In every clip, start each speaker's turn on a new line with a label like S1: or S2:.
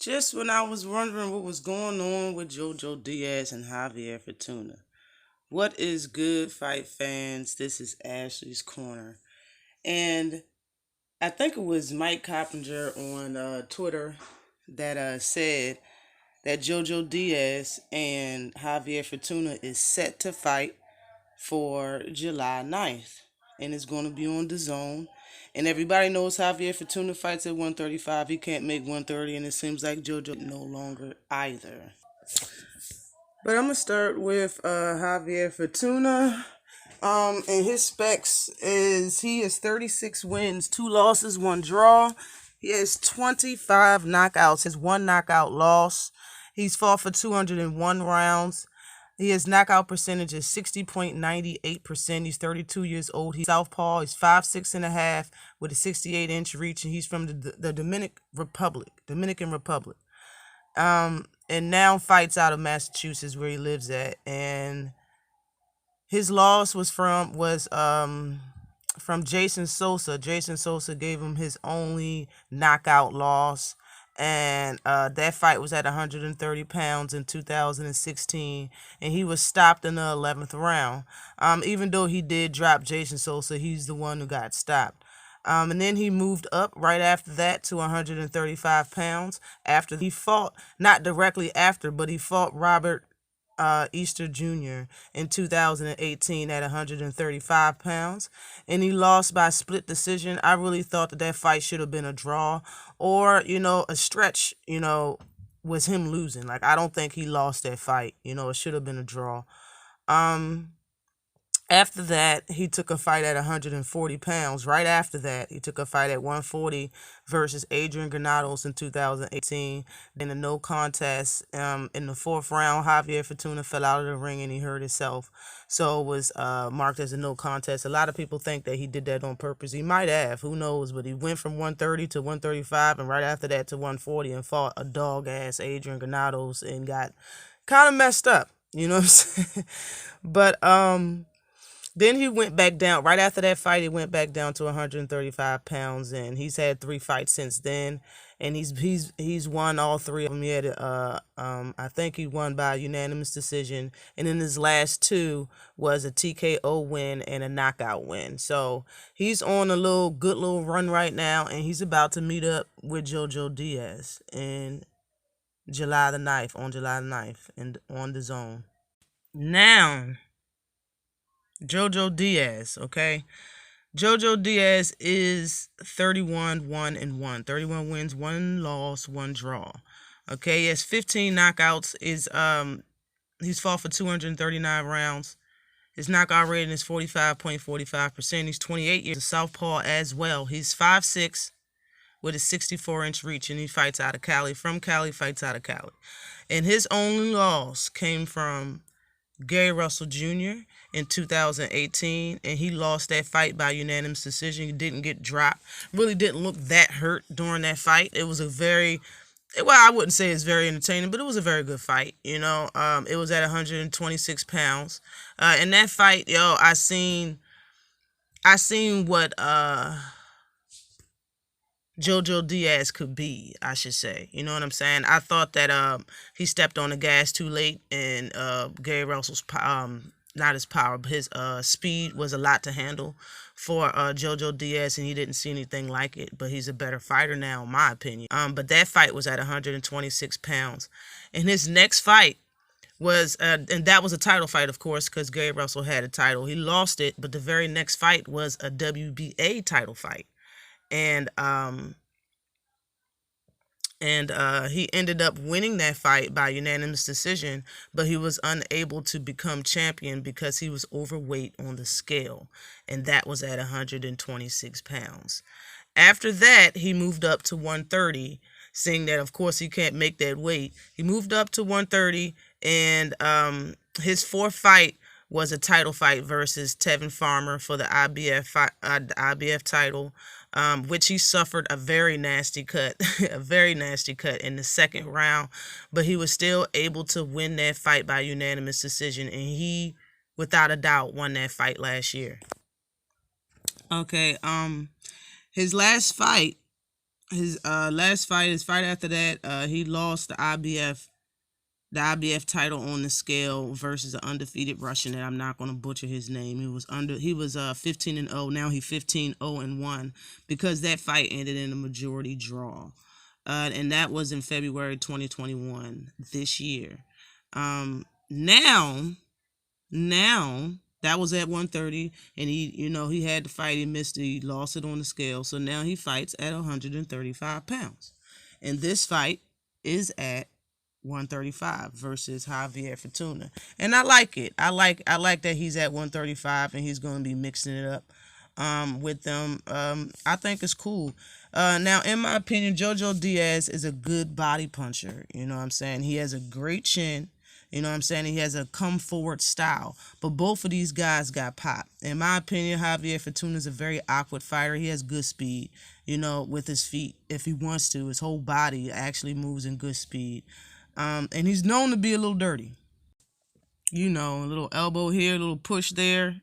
S1: Just when I was wondering what was going on with JoJo Diaz and Javier Fortuna. What is good, fight fans? This is Ashley's Corner. And I think it was Mike Coppinger on Twitter that said that JoJo Diaz and Javier Fortuna is set to fight for July 9th. And it's going to be on the zone. And everybody knows Javier Fortuna fights at 135. He can't make 130, and it seems like JoJo no longer either. But I'm gonna start with Javier Fortuna. And his specs is he has 36 wins, 2 losses, 1 draw. He has 25 knockouts. His 1 knockout loss. He's fought for 201 rounds. His knockout percentage is 60.98%. He's 32 years old. He's southpaw. He's 5'6.5" with a 68-inch reach, and he's from the Dominican Republic. And now fights out of Massachusetts where he lives at. And his loss was from Jason Sosa. Jason Sosa gave him his only knockout loss. And that fight was at 130 pounds in 2016, and he was stopped in the 11th round. Even though he did drop Jason Sosa, he's the one who got stopped. And then he moved up right after that to 135 pounds after he fought, not directly after, but he fought Robert Easter Jr. in 2018 at 135 pounds, and he lost by split decision. I really thought that fight should have been a draw or, a stretch, was him losing. Like, I don't think he lost that fight. It should have been a draw. After that, he took a fight at 140 pounds. Right after that, he took a fight at 140 versus Adrian Granados in 2018. Then a no contest. In the 4th round, Javier Fortuna fell out of the ring and he hurt himself. So it was marked as a no contest. A lot of people think that he did that on purpose. He might have. Who knows? But he went from 130 to 135 and right after that to 140 and fought a dog-ass Adrian Granados and got kind of messed up. You know what I'm saying? But, then he went back down. Right after that fight, he went back down to 135 pounds, and he's had 3 fights since then, and he's won all 3 of them. He had, I think he won by unanimous decision, and in his last 2 was a TKO win and a knockout win. So he's on a good little run right now, and he's about to meet up with JoJo Diaz in July the 9th, and on the zone. Now, JoJo Diaz, okay? JoJo Diaz is 31-1-1. 31 wins, 1 loss, 1 draw. Okay, he has 15 knockouts. He's fought for 239 rounds. His knockout rating is 45.45%. He's 28 years, a southpaw as well. He's 5'6" with a 64-inch reach, and he fights out of Cali. From Cali, fights out of Cali. And his only loss came from Gary Russell Jr. in 2018, and he lost that fight by unanimous decision. He didn't get dropped. Really didn't look that hurt during that fight. It was I wouldn't say it's very entertaining, but it was a very good fight. It was at 126 pounds. In that fight, I seen what JoJo Diaz could be, I should say. You know what I'm saying? I thought that he stepped on the gas too late, and Gary Russell's not his power, but his speed was a lot to handle for JoJo Diaz, and he didn't see anything like it. But he's a better fighter now, in my opinion. But that fight was at 126 pounds, and his next fight was, and that was a title fight, of course, because Gary Russell had a title. He lost it, but the very next fight was a WBA title fight. And he ended up winning that fight by unanimous decision, but he was unable to become champion because he was overweight on the scale, and that was at 126 pounds. After that, he moved up to 130, seeing that, of course, he can't make that weight. He moved up to 130, and his 4th fight was a title fight versus Tevin Farmer for the IBF title, which he suffered a very nasty cut, in the 2nd round, but he was still able to win that fight by unanimous decision, and he, without a doubt, won that fight last year. Okay, his last fight His last fight, his fight after that, he lost the IBF title on the scale versus an undefeated Russian that I'm not going to butcher his name. He was 15-0. Now he 15-0-1 because that fight ended in a majority draw. And that was in February 2021 this year. Now that was at 130, and he had to fight. He missed it. He lost it on the scale. So now he fights at 135 pounds. And this fight is at 135 versus Javier Fortuna. And I like it. I like that he's at 135 and he's going to be mixing it up with them. I think it's cool. Now, in my opinion, JoJo Diaz is a good body puncher. You know what I'm saying? He has a great chin. You know what I'm saying? He has a come forward style. But both of these guys got pop. In my opinion, Javier Fortuna is a very awkward fighter. He has good speed, with his feet if he wants to. His whole body actually moves in good speed. And he's known to be a little dirty. A little elbow here, a little push there,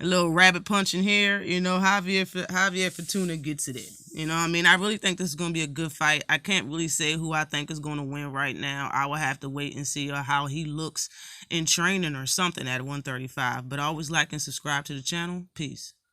S1: a little rabbit punch in here. Javier Fortuna gets it in. I really think this is going to be a good fight. I can't really say who I think is going to win right now. I will have to wait and see how he looks in training or something at 135. But always like and subscribe to the channel. Peace.